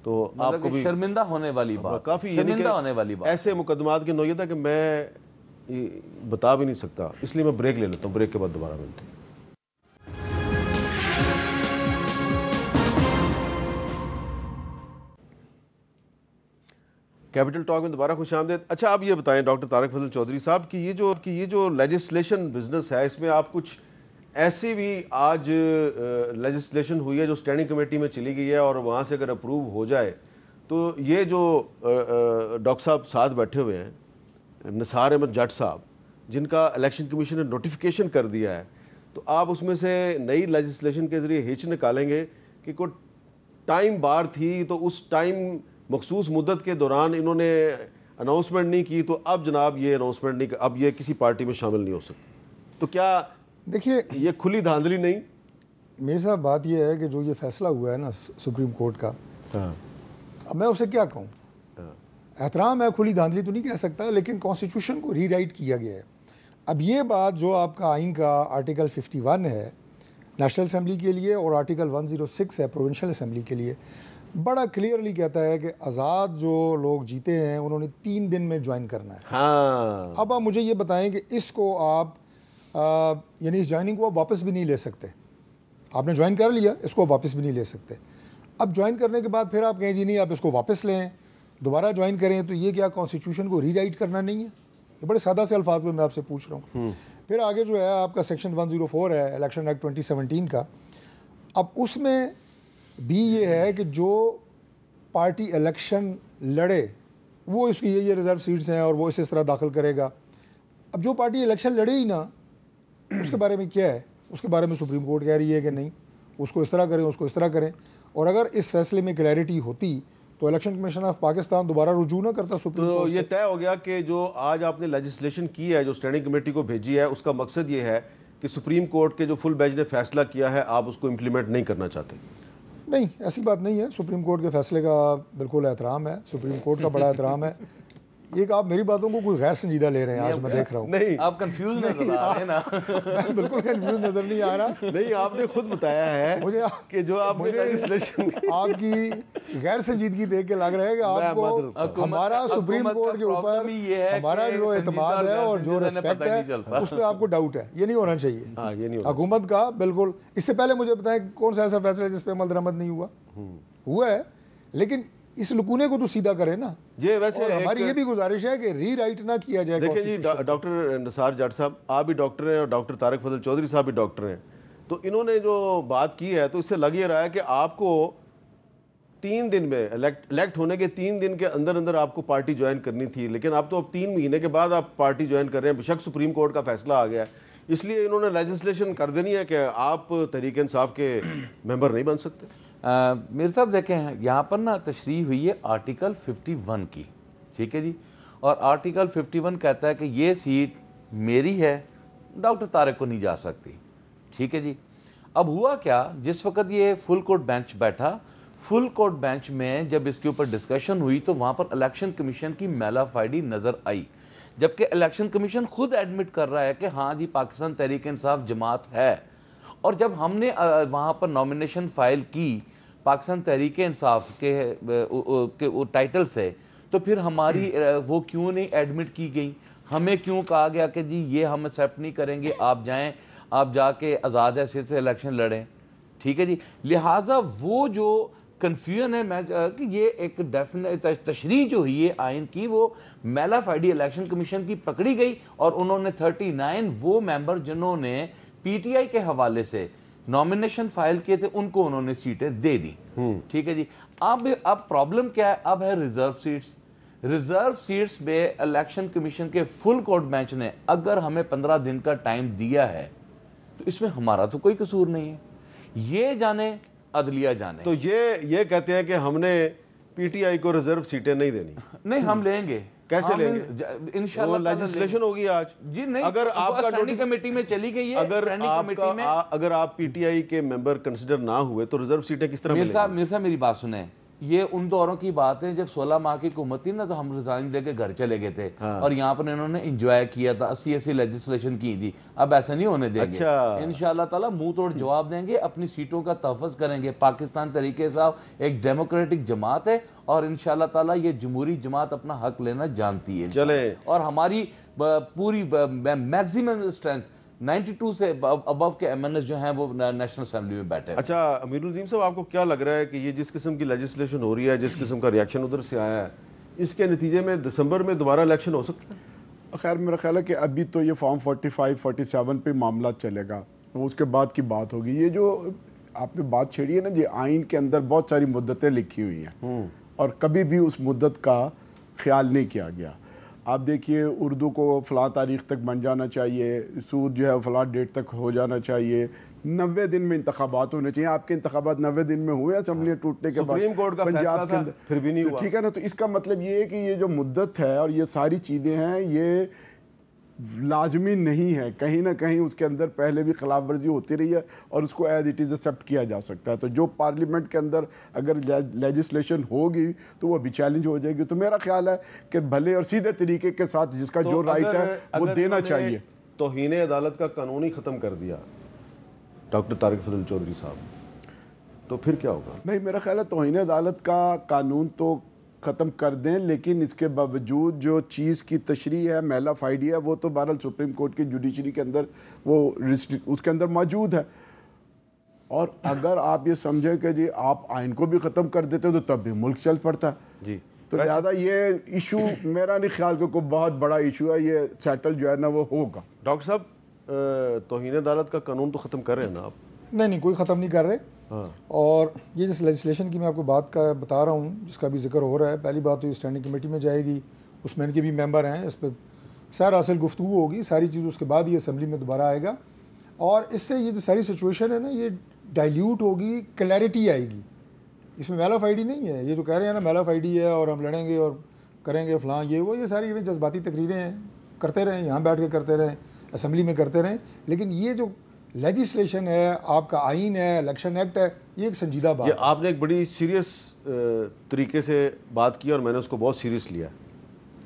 تو آپ کو بھی شرمندہ ہونے والی بات, کافی شرمندہ ہونے والی بات. ایسے مقدمات کی نوعیت ہے کہ میں بتا بھی نہیں سکتا, اس لیے میں بریک لے لیتا ہوں, بریک کے بعد دوبارہ ملتے ہیں. کیپٹل ٹاک میں دوبارہ خوش آمدید. اچھا آپ یہ بتائیں ڈاکٹر طارق فضل چودھری صاحب کہ یہ جو لیجسلیشن بزنس ہے, اس میں آپ کچھ ایسی بھی آج لیجسلیشن ہوئی ہے جو اسٹینڈنگ کمیٹی میں چلی گئی ہے, اور وہاں سے اگر اپروو ہو جائے تو یہ جو ڈاکٹر صاحب ساتھ بیٹھے ہوئے ہیں نثار احمد جٹ صاحب, جن کا الیکشن کمیشن نے نوٹیفیکیشن کر دیا ہے, تو آپ اس میں سے نئی لیجسلیشن کے ذریعے ہچ نکالیں گے کہ کوئی ٹائم بار تھی تو اس ٹائم مخصوص مدت کے دوران انہوں نے اناؤنسمنٹ نہیں کی, تو اب جناب یہ اناؤنسمنٹ نہیں, اب یہ کسی پارٹی میں شامل نہیں ہو سکتی, تو کیا دیکھیے یہ کھلی دھاندلی نہیں؟ میرے صاحب بات یہ ہے کہ جو یہ فیصلہ ہوا ہے نا سپریم کورٹ کا, اب میں اسے کیا کہوں, احترام ہے, کھلی دھاندلی تو نہیں کہہ سکتا, لیکن کانسٹیٹیوشن کو ری رائٹ کیا گیا ہے. اب یہ بات جو آپ کا آئین کا آرٹیکل 51 ہے نیشنل اسمبلی کے لیے اور آرٹیکل 106 ہے پروونشل اسمبلی کے لیے, بڑا کلیئرلی کہتا ہے کہ آزاد جو لوگ جیتے ہیں انہوں نے 3 دن میں جوائن کرنا ہے. اب آپ مجھے یہ بتائیں کہ اس کو آپ یعنی اس جوائننگ کو آپ واپس بھی نہیں لے سکتے. آپ نے جوائن کر لیا, اس کو واپس بھی نہیں لے سکتے. اب جوائن کرنے کے بعد پھر آپ کہیں جی نہیں آپ اس کو واپس لیں, دوبارہ جوائن کریں, تو یہ کیا کانسٹیٹیوشن کو ری رائٹ کرنا نہیں ہے؟ یہ بڑے سادہ سے الفاظ میں آپ سے پوچھ رہا ہوں. پھر آگے جو ہے آپ کا سیکشن 104 ہے الیکشن ایکٹ 2017 کا. اب اس میں بھی یہ ہے کہ جو پارٹی الیکشن لڑے وہ اس کی یہ ریزرو سیٹس ہیں اور وہ اس طرح داخل کرے گا. اب جو پارٹی الیکشن لڑے ہی نا, اس کے بارے میں کیا ہے, اس کے بارے میں سپریم کورٹ کہہ رہی ہے کہ نہیں اس کو اس طرح کریں, اس کو اس طرح کریں. اور اگر اس فیصلے میں کلیئرٹی ہوتی تو الیکشن کمیشن آف پاکستان دوبارہ رجوع نہ کرتا سپریم کورٹ. تو یہ طے ہو گیا کہ جو آج آپ نے لیجسلیشن کی ہے, جو اسٹینڈنگ کمیٹی کو بھیجی ہے, اس کا مقصد یہ ہے کہ سپریم کورٹ کے جو فل بینچ نے فیصلہ کیا ہے آپ اس کو امپلیمنٹ نہیں کرنا چاہتے؟ نہیں, ایسی بات نہیں ہے. سپریم کورٹ کے فیصلے کا بالکل احترام ہے, سپریم کورٹ کا بڑا احترام ہے. ایک آپ میری باتوں کو کوئی غیر سنجیدہ لے رہے ہیں, آج میں دیکھ رہا ہوں. نہیں, آپ کنفیوز نظر آ رہے ہیں نا. میں بالکل کنفیوز نظر نہیں آ رہا. نہیں, آپ نے خود بتایا ہے کہ جو آپ نے لیجسلیشن آپ کی غیر سنجیدگی دیکھ کے لگ رہا ہے کہ آپ کو ہمارا سپریم کورٹ کے اوپر ہمارا جو اعتماد ہے اور جو ریسپیکٹ ہے اس پہ آپ کو ڈاؤٹ ہے. یہ نہیں ہونا چاہیے حکومت کا. بالکل. اس سے پہلے مجھے بتائیں کون سا ایسا فیصلہ ہے جس پہ عمل درآمد نہیں ہوا ہے, لیکن اس لکونے کو تو سیدھا کریں نا. جی ویسے ہماری یہ بھی گزارش ہے کہ ری رائٹ نہ کیا جائے. دیکھیں جی, ڈاکٹر نثار جٹ صاحب آپ بھی ڈاکٹر ہیں اور ڈاکٹر طارق فضل چودھری صاحب بھی ڈاکٹر ہیں, تو انہوں نے جو بات کی ہے تو اس سے لگ یہ رہا ہے کہ آپ کو 3 دن میں الیکٹ ہونے کے 3 دن کے اندر اندر آپ کو پارٹی جوائن کرنی تھی, لیکن آپ تو اب 3 مہینے کے بعد آپ پارٹی جوائن کر رہے ہیں. بشک سپریم کورٹ کا فیصلہ آ گیا ہے, اس لیے انہوں نے لیجسلیشن کر دینی ہے کہ آپ تحریک انصاف کے ممبر نہیں بن سکتے. میر صاحب دیکھیں یہاں پر نا تشریح ہوئی ہے آرٹیکل 51 کی, ٹھیک ہے جی, اور آرٹیکل 51 کہتا ہے کہ یہ سیٹ میری ہے, ڈاکٹر طارق کو نہیں جا سکتی, ٹھیک ہے جی. اب ہوا کیا, جس وقت یہ فل کورٹ بینچ بیٹھا, فل کورٹ بینچ میں جب اس کے اوپر ڈسکشن ہوئی تو وہاں پر الیکشن کمیشن کی میلا فائڈی نظر آئی, جبکہ الیکشن کمیشن خود ایڈمٹ کر رہا ہے کہ ہاں جی پاکستان تحریک انصاف جماعت ہے. اور جب ہم نے وہاں پر نامینیشن فائل کی پاکستان تحریک انصاف کے ٹائٹل سے, تو پھر ہماری وہ کیوں نہیں ایڈمٹ کی گئی, ہمیں کیوں کہا گیا کہ جی یہ ہم ایکسیپٹ نہیں کریں گے, آپ جائیں آپ جا کے آزاد حیثیت سے الیکشن لڑیں, ٹھیک ہے جی. لہٰذا وہ جو کنفیوژن ہے میں کہ یہ ایک ڈیفینیٹ تشریح جو ہوئی ہے آئین کی وہ میلا فائڈی الیکشن کمیشن کی پکڑی گئی, اور انہوں نے 39 وہ ممبر جنہوں نے پی ٹی آئی کے حوالے سے نامینیشن فائل کیے تھے ان کو انہوں نے سیٹیں دے دی, ٹھیک ہے جی. اب پرابلم کیا ہے, اب ہے ریزرو سیٹس. ریزرو سیٹس میں الیکشن کمیشن کے فل کورٹ بینچ نے اگر ہمیں 15 دن کا ٹائم دیا ہے تو اس میں ہمارا تو کوئی قصور نہیں ہے, یہ جانے عدلیہ جانے. تو یہ کہتے ہیں کہ ہم نے پی ٹی آئی کو ریزرو سیٹیں نہیں دینی. نہیں, ہم لیں گے. کیسے لیں گے؟ انشاءاللہ لیجسلیشن ہوگی آج. جی نہیں, اگر آپ کا اسٹینڈنگ کمیٹی میں چلی گئی ہے, اگر آپ پی ٹی آئی کے ممبر کنسیڈر نہ ہوئے تو ریزرو سیٹیں کس طرح ملیں گی؟ میر صاحب میری بات سنیں, یہ ان دوروں کی بات ہے جب 16 ماہ کی حکومت تھی نا تو ہم ریزائن دے کے گھر چلے گئے تھے, اور یہاں پر انہوں نے انجوائے کیا تھا, 80 لیجسلیشن کی تھی. اب ایسا نہیں ہونے دیں گے انشاءاللہ تعالیٰ, منہ توڑ جواب دیں گے, اپنی سیٹوں کا تحفظ کریں گے. پاکستان تحریک انصاف ایک ڈیموکریٹک جماعت ہے اور انشاءاللہ تعالیٰ یہ جمہوری جماعت اپنا حق لینا جانتی ہے. چلیں, اور ہماری پوری میکسیمم اسٹرینتھ 92 سے ابو کے ایم این ایس جو ہیں وہ نیشنل اسمبلی میں بیٹھے. اچھا امیر العظیم صاحب, آپ کو کیا لگ رہا ہے کہ یہ جس قسم کی لیجسلیشن ہو رہی ہے, جس قسم کا ریاکشن ادھر سے آیا ہے, اس کے نتیجے میں دسمبر میں دوبارہ الیکشن ہو سکتا ہے؟ خیر میرا خیال ہے کہ ابھی تو یہ فارم 45 47 پہ معاملہ چلے گا, وہ اس کے بعد کی بات ہوگی. یہ جو آپ نے بات چھیڑی ہے نا جی, آئین کے اندر بہت ساری مدتیں لکھی ہوئی ہیں اور کبھی بھی اس مدت کا خیال نہیں کیا گیا. آپ دیکھیے اردو کو فلاں تاریخ تک بن جانا چاہیے, سود جو ہے فلاں ڈیٹ تک ہو جانا چاہیے, 90 دن میں انتخابات ہونے چاہیے. آپ کے انتخابات 90 دن میں ہوئے اسمبلیاں ٹوٹنے کے بعد, سپریم کورٹ کا فیصلہ تھا پھر بھی نہیں ہوا, ٹھیک ہے نا. تو اس کا مطلب یہ ہے کہ یہ جو مدت ہے اور یہ ساری چیزیں ہیں یہ لازمی نہیں ہے, کہیں نہ کہیں اس کے اندر پہلے بھی خلاف ورزی ہوتی رہی ہے اور اس کو ایز اٹ از ایکسیپٹ کیا جا سکتا ہے. تو جو پارلیمنٹ کے اندر اگر لیجسلیشن ہوگی تو وہ بھی چیلنج ہو جائے گی. تو میرا خیال ہے کہ بھلے اور سیدھے طریقے کے ساتھ جس کا جو رائٹ ہے وہ دینا چاہیے. توہین عدالت کا قانون ہی ختم کر دیا ڈاکٹر طارق فضل چودھری صاحب, تو پھر کیا ہوگا؟ نہیں, میرا خیال ہے توہین عدالت کا قانون تو ختم کر دیں, لیکن اس کے باوجود جو چیز کی تشریح ہے میلا فائڈی ہے وہ تو بہرحال سپریم کورٹ کی جوڈیشری کے اندر وہ اس کے اندر موجود ہے. اور اگر آپ یہ سمجھیں کہ جی آپ آئین کو بھی ختم کر دیتے تو تب بھی ملک چل پڑتا ہے جی. تو لہٰذا یہ ایشو میرا نہیں خیال کہ کوئی بہت بڑا ایشو ہے, یہ سیٹل جو ہے نا وہ ہوگا. ڈاکٹر صاحب توہین عدالت کا قانون تو ختم کر رہے ہیں نا آپ, نہیں کوئی ختم نہیں کر رہے. اور یہ جس لیجسلیشن کی میں آپ کو بات کا بتا رہا ہوں, جس کا بھی ذکر ہو رہا ہے, پہلی بات تو یہ اسٹینڈنگ کمیٹی میں جائے گی, اس میں ان کے بھی ممبر ہیں, اس پہ سیر اصل گفتگو ہوگی ساری چیز, اس کے بعد یہ اسمبلی میں دوبارہ آئے گا. اور اس سے یہ جو ساری سچویشن ہے نا یہ ڈائلیوٹ ہوگی, کلیئرٹی آئے گی. اس میں میل آف آئی ڈی نہیں ہے, یہ جو کہہ رہے ہیں نا میل آف آئی ڈی ہے اور ہم لڑیں گے اور کریں گے فلاں یہ وہ, یہ ساری جذباتی تقریریں ہیں, کرتے رہیں, یہاں بیٹھ کے کرتے رہیں, اسمبلی میں کرتے رہیں. لیکن یہ جو لیجسلیشن ہے, آپ کا آئین ہے, الیکشن ایکٹ ہے, یہ ایک سنجیدہ بات ہے. آپ نے ایک بڑی سیریس طریقے سے بات کی اور میں نے اس کو بہت سیریس لیا.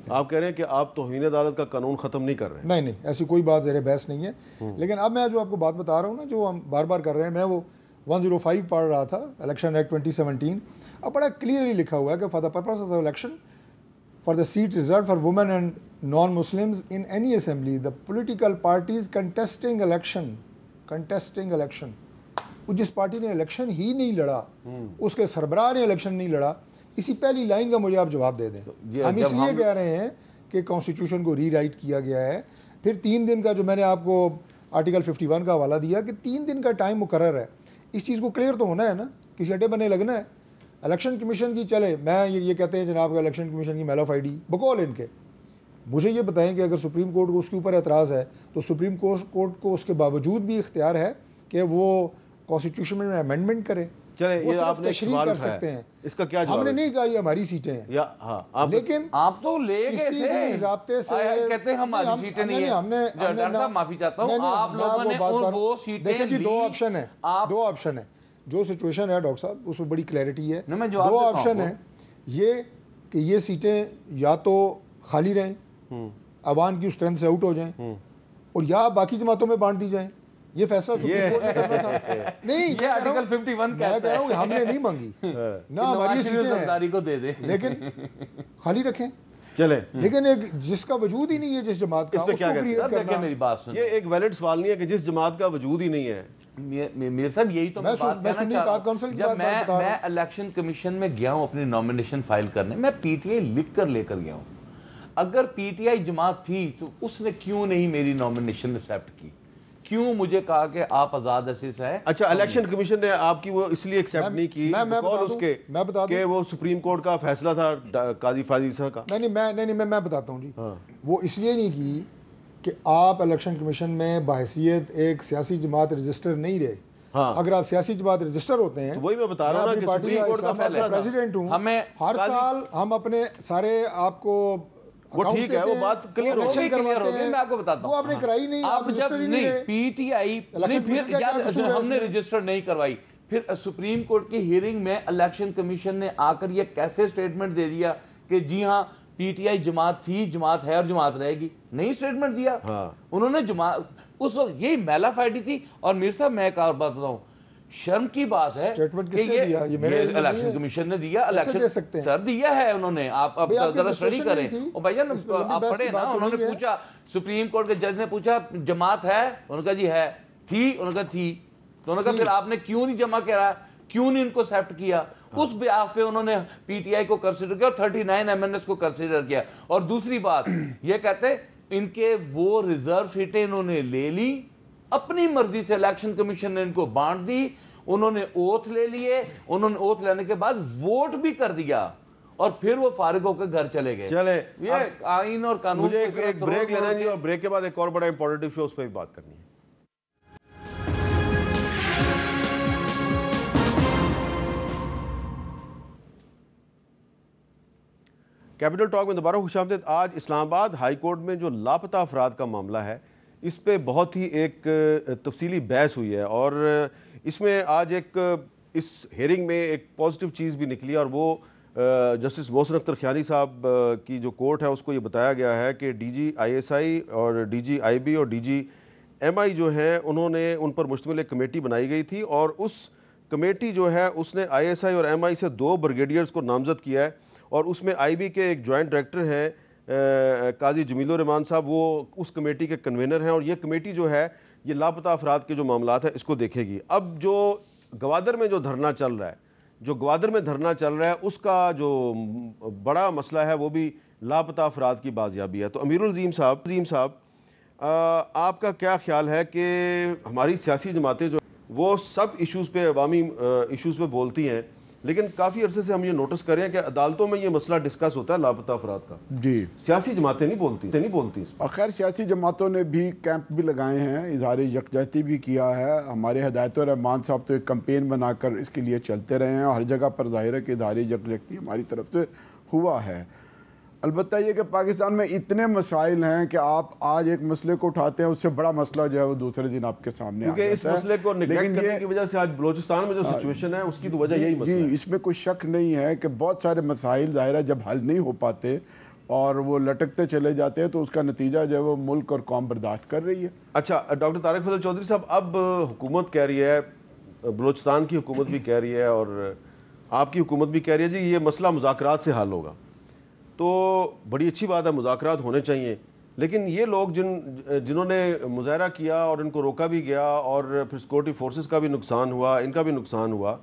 آپ کہہ رہے ہیں کہ آپ توہین عدالت کا قانون ختم نہیں کر رہے ہیں. نہیں ایسی کوئی بات زیر بحث نہیں ہے. لیکن اب میں جو آپ کو بات بتا رہا ہوں نا, جو ہم بار بار کر رہے ہیں, میں وہ 105 پڑھ رہا تھا, الیکشن ایکٹ 2017. اب بڑا کلیئرلی لکھا ہوا ہے کہ for the purpose of the election for the seat reserve for women and non Muslims in any assembly the political parties contesting election. جس پارٹی نے الیکشن ہی نہیں لڑا, اس کے سربراہ نے الیکشن نہیں لڑا, اسی پہلی لائن کا مجھے آپ جواب دے دیں. ہم اس لیے کہہ رہے ہیں کہ کانسٹیٹیوشن کو ری رائٹ کیا گیا ہے. پھر 3 دن کا جو میں نے آپ کو آرٹیکل 51 کا حوالہ دیا کہ 3 دن کا ٹائم مقرر ہے, اس چیز کو کلیئر تو ہونا ہے نا, کسی اڈے بنے لگنا ہے. الیکشن کمیشن کی چلے, میں یہ کہتے ہیں جناب کا الیکشن کمیشن کی میل آف آئی ڈی بقول ان کے, مجھے یہ بتائیں کہ اگر سپریم کورٹ کو اس کے اوپر اعتراض ہے تو سپریم کورٹ کو اس کے باوجود بھی اختیار ہے کہ وہ کانسٹیٹیوشن میں امینڈمنٹ کرے. چلے یہ آپ نے تشریح کر سکتے ہیں, اس کا کیا جواب ہے؟ ہم نے نہیں کہا یہ ہماری سیٹیں ہیں, لیکن آپ تو لے گئے تھے ضابطے سے کہتے ہیں ہماری سیٹیں نہیں ہیں. ڈاکٹر صاحب معافی چاہتا ہوں, آپ لوگوں نے وہ سیٹیں دیکھیں جی, 2 آپشن ہیں. جو سچویشن ہے ڈاکٹر صاحب اس میں بڑی کلیئرٹی ہے. 2 آپشن ہیں, یہ کہ یہ سیٹیں یا تو خالی رہیں, عوام کی اسٹرینتھ سے آؤٹ ہو جائیں, اور یا باقی جماعتوں میں بانٹ دی جائیں. یہ فیصلہ سپریم کورٹ نے کرنا تھا. نہیں, یہ آرٹیکل 51 میں کہہ رہا ہوں کہ ہم نے نہیں مانگی نہ ہماری سیٹیں ہیں, کو دے دیں, لیکن خالی رکھیں. چلے, لیکن ایک جس کا وجود ہی نہیں ہے جس جماعت کا, اس پہ کیا کہتے ہیں؟ میری بات سنیں, یہ ایک ویلڈ سوال نہیں ہے کہ جس جماعت کا وجود ہی نہیں ہے. میرے صاحب یہی تو میں بات کہنا چاہ رہا ہوں. جب میں الیکشن کمیشن میں گیا ہوں اپنی نامینیشن فائل کرنے, میں پی ٹی آئی لکھ کر لے کر گیا ہوں. اگر پی ٹی آئی جماعت تھی تو اس نے کیوں نہیں میری نامینیشن ایکسیپٹ کی, کیوں مجھے کہا کہ آپ آزاد اسیس ہیں؟ اچھا, الیکشن کمیشن نے آپ کی وہ اس لیے ایکسیپٹ نہیں کی اس کے کہ وہ سپریم کورٹ کا فیصلہ تھا قاضی فاضل صاحب کا. نہیں میں بتاتا ہوں جی. وہ اس لیے نہیں کی کہ آپ الیکشن کمیشن میں بحیثیت ایک سیاسی جماعت رجسٹر نہیں رہے. اگر آپ سیاسی جماعت رجسٹر ہوتے ہیں, وہی میں بتا رہا ہوں کہ سپریم کورٹ کا فیصلہ تھا. پریزیڈنٹ ہوں, ہر سال ہم اپنے سارے آپ کو وہ ٹھیک ہے, وہ بات کلیئر ہو گئی. میں آپ کو بتاتا ہوں, وہ آپ نے کرائی نہیں. آپ جب نہیں پی ٹی آئی ہم نے رجسٹر نہیں کروائی, پھر سپریم کورٹ کی ہیئرنگ میں الیکشن کمیشن نے آ کر یہ کیسے اسٹیٹمنٹ دے دیا کہ جی ہاں پی ٹی آئی جماعت تھی, جماعت ہے اور جماعت رہے گی. نہیں اسٹیٹمنٹ دیا انہوں نے. جماعت اس وقت یہی میل آف آئی ڈی تھی. اور میر صاحب میں ایک اور بات بتاؤں, شرم کی بات ہے کہ یہ الیکشن کمیشن نے دیا, الیکشن سر دیا ہے انہوں نے. آپ ذرا اسٹڈی کریں. اور بھائی جان آپ پڑھیں نا, انہوں نے پوچھا, سپریم کورٹ کے جج نے پوچھا جماعت ہے, انہوں نے کہا جی ہے. تھی, انہوں نے کہا تھی. تو انہوں نے کہا پھر آپ نے کیوں نہیں جمع کرا, کیوں نہیں ان کو ایکسیپٹ کیا؟ اس بیاف پہ انہوں نے پی ٹی آئی کو کنسیڈر کیا اور 39 ایم این ایس کو کنسیڈر کیا. اور دوسری بات یہ کہتے ان کے وہ ریزرو سیٹیں انہوں نے لے لی اپنی مرضی سے, الیکشن کمیشن نے ان کو بانٹ دی, انہوں نے اوتھ لے لیے, انہوں نے اوتھ لینے کے بعد ووٹ بھی کر دیا اور پھر وہ فارغ ہو کے گھر چلے گئے. چلے, یہ آئین اور قانون. مجھے ایک بریک لینا ہے اور بریک کے بعد ایک اور بڑا امپورٹنٹ ایشو اس پہ بھی بات کرنی ہے. کیپٹل ٹاک میں دوبارہ خوش آمدید. آج اسلام آباد ہائی کورٹ میں جو لاپتہ افراد کا معاملہ ہے اس پہ بہت ہی ایک تفصیلی بحث ہوئی ہے, اور اس میں آج ایک اس ہیئرنگ میں ایک پازیٹیو چیز بھی نکلی, اور وہ جسٹس محسن اختر خیانی صاحب کی جو کورٹ ہے اس کو یہ بتایا گیا ہے کہ D G I S I اور ڈی جی آئی بی اور ڈی جی ایم آئی جو ہیں انہوں نے ان پر مشتمل ایک کمیٹی بنائی گئی تھی, اور اس کمیٹی جو ہے اس نے آئی ایس آئی اور ایم آئی سے 2 بریگیڈیئرز کو نامزد کیا ہے, اور اس میں آئی بی کے ایک جوائنٹ ڈائریکٹر ہیں قاضی جمیل الرحمان صاحب, وہ اس کمیٹی کے کنوینر ہیں, اور یہ کمیٹی جو ہے یہ لاپتہ افراد کے جو معاملات ہیں اس کو دیکھے گی. اب جو گوادر میں جو دھرنا چل رہا ہے, اس کا جو بڑا مسئلہ ہے وہ بھی لاپتہ افراد کی بازیابی ہے. تو امیر العظیم صاحب آپ کا کیا خیال ہے کہ ہماری سیاسی جماعتیں جو وہ سب ایشوز پہ عوامی ایشوز پہ بولتی ہیں، لیکن کافی عرصے سے ہم یہ نوٹس کر رہے ہیں کہ عدالتوں میں یہ مسئلہ ڈسکس ہوتا ہے لاپتہ افراد کا. جی سیاسی جماعتیں نہیں بولتی اس پر. خیر سیاسی جماعتوں نے بھی کیمپ بھی لگائے ہیں، اظہار یکجہتی بھی کیا ہے. ہمارے ہدایت الرحمان صاحب تو ایک کمپین بنا کر اس کے لیے چلتے رہے ہیں، اور ہر جگہ پر ظاہر ہے کہ اظہار یکجہتی ہماری طرف سے ہوا ہے. البتہ یہ کہ پاکستان میں اتنے مسائل ہیں کہ آپ آج ایک مسئلے کو اٹھاتے ہیں، اس سے بڑا مسئلہ جو ہے وہ دوسرے دن آپ کے سامنے آ جاتا ہے. کیونکہ اس مسئلے کو نیگلیکٹ کرنے کی وجہ سے آج بلوچستان میں جو سچویشن ہے اس کی تو وجہ یہی مسئلہ ہے. جی اس میں کوئی شک نہیں ہے کہ بہت سارے مسائل ظاہر ہے جب حل نہیں ہو پاتے اور وہ لٹکتے چلے جاتے ہیں تو اس کا نتیجہ جو ہے وہ ملک اور قوم برداشت کر رہی ہے. اچھا ڈاکٹر طارق فضل چودھری صاحب، اب حکومت کہہ رہی ہے، بلوچستان کی حکومت بھی کہہ رہی ہے اور آپ کی حکومت بھی کہہ رہی ہے جی یہ مسئلہ مذاکرات سے حل ہوگا. تو بڑی اچھی بات ہے، مذاکرات ہونے چاہیے، لیکن یہ لوگ جنہوں نے مظاہرہ کیا اور ان کو روکا بھی گیا اور پھر سیکورٹی فورسز کا بھی نقصان ہوا، ان کا بھی نقصان ہوا،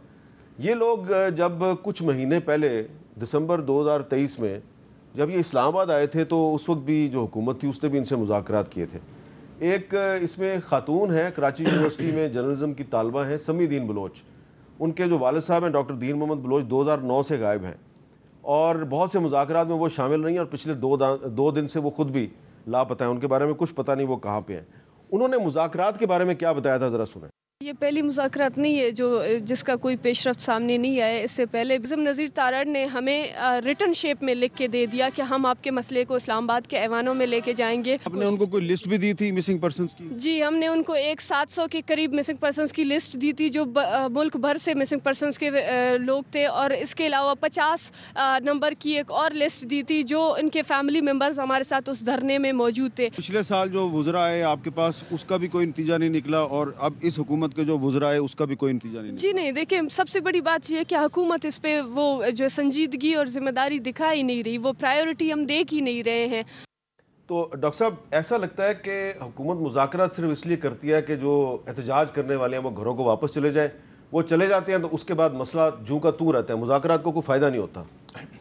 یہ لوگ جب کچھ مہینے پہلے دسمبر 2023 میں جب یہ اسلام آباد آئے تھے تو اس وقت بھی جو حکومت تھی اس نے بھی ان سے مذاکرات کیے تھے. ایک اس میں خاتون ہے، کراچی یونیورسٹی میں جرنلزم کی طالبہ ہیں سمی دین بلوچ. ان کے جو والد صاحب ہیں ڈاکٹر دین محمد بلوچ 2009 سے غائب ہیں اور بہت سے مذاکرات میں وہ شامل نہیں ہیں، اور پچھلے دو دن سے وہ خود بھی لاپتہ ہیں. ان کے بارے میں کچھ پتہ نہیں وہ کہاں پہ ہیں. انہوں نے مذاکرات کے بارے میں کیا بتایا تھا، ذرا سنیں. یہ پہلی مذاکرات نہیں ہے جس کا کوئی پیش رفت سامنے نہیں آیا. اس سے پہلے اعظم نذیر تارڑ نے ہمیں ریٹن شیپ میں لکھ کے دے دیا کہ ہم آپ کے مسئلے کو اسلام آباد کے ایوانوں میں لے کے جائیں گے. آپ نے ان کو کوئی لسٹ بھی دی تھی مسنگ پرسنز کی؟ جی ہم نے ان کو 700 کے قریب مسنگ پرسنز کی لسٹ دی تھی جو ملک بھر سے مسنگ پرسنز کے لوگ تھے، اور اس کے علاوہ 50 نمبر کی ایک اور لسٹ دی تھی جو ان کے فیملی ممبرز ہمارے ساتھ اس دھرنے میں موجود تھے. پچھلے سال جو وزراء آئے آپ کے پاس اس کا بھی کوئی نتیجہ نہیں نکلا، اور اب اس حکومت کے جو وزراء آئے اس کا بھی کوئی نتیجہ نہیں نکلا. جی نہیں، دیکھیں سب سے بڑی بات یہ ہے کہ حکومت اس پہ وہ جو سنجیدگی اور ذمہ داری دکھا ہی نہیں رہی، وہ پرائیورٹی ہم دیکھ ہی نہیں رہے ہیں. تو ڈاکٹر صاحب ایسا لگتا ہے کہ حکومت مذاکرات صرف اس لیے کرتی ہے کہ جو احتجاج کرنے والے ہیں وہ گھروں کو واپس چلے جائیں، وہ چلے جاتے ہیں تو اس کے بعد مسئلہ جوں کا توں رہتا ہے، مذاکرات کو کوئی فائدہ نہیں ہوتا.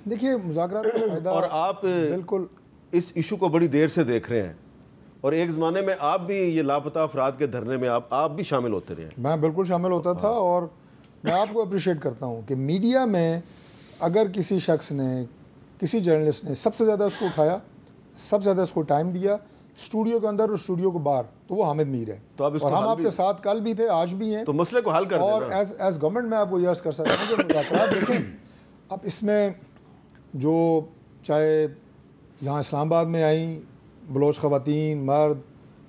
دیکھیے مذاکرات کا فائدہ، اور آپ بالکل اس ایشو کو بڑی دیر سے دیکھ رہے ہیں، اور ایک زمانے میں آپ بھی یہ لاپتہ افراد کے دھرنے میں آپ بھی شامل ہوتے رہے. میں بالکل شامل ہوتا تھا، اور میں آپ کو اپریشیٹ کرتا ہوں کہ میڈیا میں اگر کسی شخص نے، کسی جرنلسٹ نے سب سے زیادہ اس کو اٹھایا، سب سے زیادہ اس کو ٹائم دیا اسٹوڈیو کے اندر اور اسٹوڈیو کو باہر، تو وہ حامد میر ہے. اور ہم آپ کے ساتھ کل بھی تھے، آج بھی ہیں. تو مسئلے کو حل کر دیں. اور ایز گورنمنٹ میں آپ کو یہ عرض کر سکتا ہوں کہ مذاکرات دیکھیں، اب اس میں جو چاہے یہاں اسلام آباد میں آئیں بلوچ خواتین، مرد،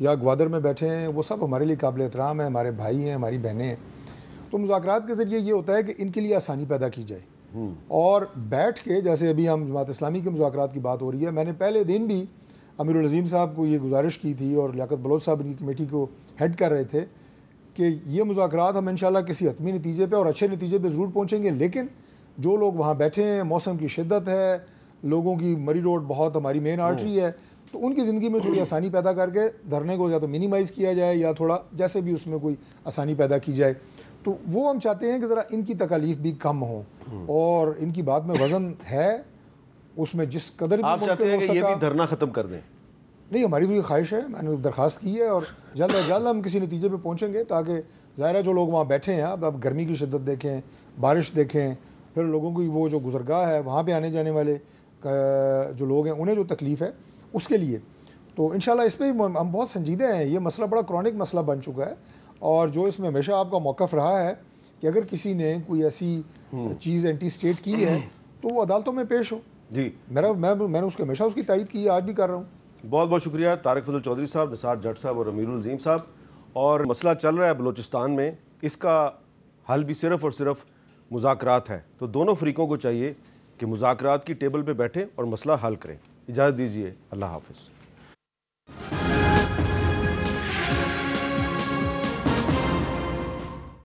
یا گوادر میں بیٹھے ہیں، وہ سب ہمارے لیے قابل احترام ہیں، ہمارے بھائی ہیں، ہماری بہنیں ہیں. تو مذاکرات کے ذریعے یہ ہوتا ہے کہ ان کے لیے آسانی پیدا کی جائے، اور بیٹھ کے جیسے ابھی ہم جماعت اسلامی کے مذاکرات کی بات ہو رہی ہے، میں نے پہلے دن بھی امیر العظیم صاحب کو یہ گزارش کی تھی، اور لیاقت بلوچ صاحب کی کمیٹی کو ہیڈ کر رہے تھے کہ یہ مذاکرات ہم انشاءاللہ کسی حتمی نتیجے پہ اور اچھے نتیجے پہ ضرور پہنچیں گے، لیکن جو لوگ وہاں بیٹھے ہیں، موسم کی شدت ہے، لوگوں کی مری روڈ بہت ہماری مین آرٹری ہے، تو ان کی زندگی میں تھوڑی آسانی پیدا کر کے دھرنے کو یا تو منیمائز کیا جائے یا تھوڑا جیسے بھی اس میں کوئی آسانی پیدا کی جائے. تو وہ ہم چاہتے ہیں کہ ذرا ان کی تکالیف بھی کم ہوں، اور ان کی بات میں وزن ہے، اس میں جس قدر بھی آپ چاہتے ہیں کہ یہ بھی دھرنا ختم کر دیں؟ نہیں، ہماری تو یہ خواہش ہے، میں نے درخواست کی ہے، اور جلد از جلد ہم کسی نتیجے پہ پہنچیں گے، تاکہ ظاہر ہے جو لوگ وہاں بیٹھے ہیں، اب گرمی کی شدت دیکھیں، بارش دیکھیں، پھر لوگوں کی وہ جو گزرگاہ ہے وہاں پہ آنے جانے والے جو لوگ ہیں انہیں جو تکلیف ہے اس کے لیے، تو انشاءاللہ اس پہ ہم بہت سنجیدہ ہیں. یہ مسئلہ بڑا کرونک مسئلہ بن چکا ہے، اور جو اس میں ہمیشہ آپ کا موقف رہا ہے کہ اگر کسی نے کوئی ایسی چیز اینٹی اسٹیٹ کی ہے تو وہ عدالتوں میں پیش ہو. جی میں نے اس کو ہمیشہ اس کی تائید کی ہے، آج بھی کر رہا ہوں. بہت بہت شکریہ طارق فضل چودھری صاحب، نثار جٹ صاحب اور امیر العظیم صاحب. اور مسئلہ چل رہا ہے بلوچستان میں، اس کا حل بھی صرف اور صرف مذاکرات ہے. تو دونوں فریقوں کو چاہیے کہ مذاکرات کی ٹیبل پہ بیٹھیں اور مسئلہ حل کریں. اجازت دیجیے، اللہ حافظ.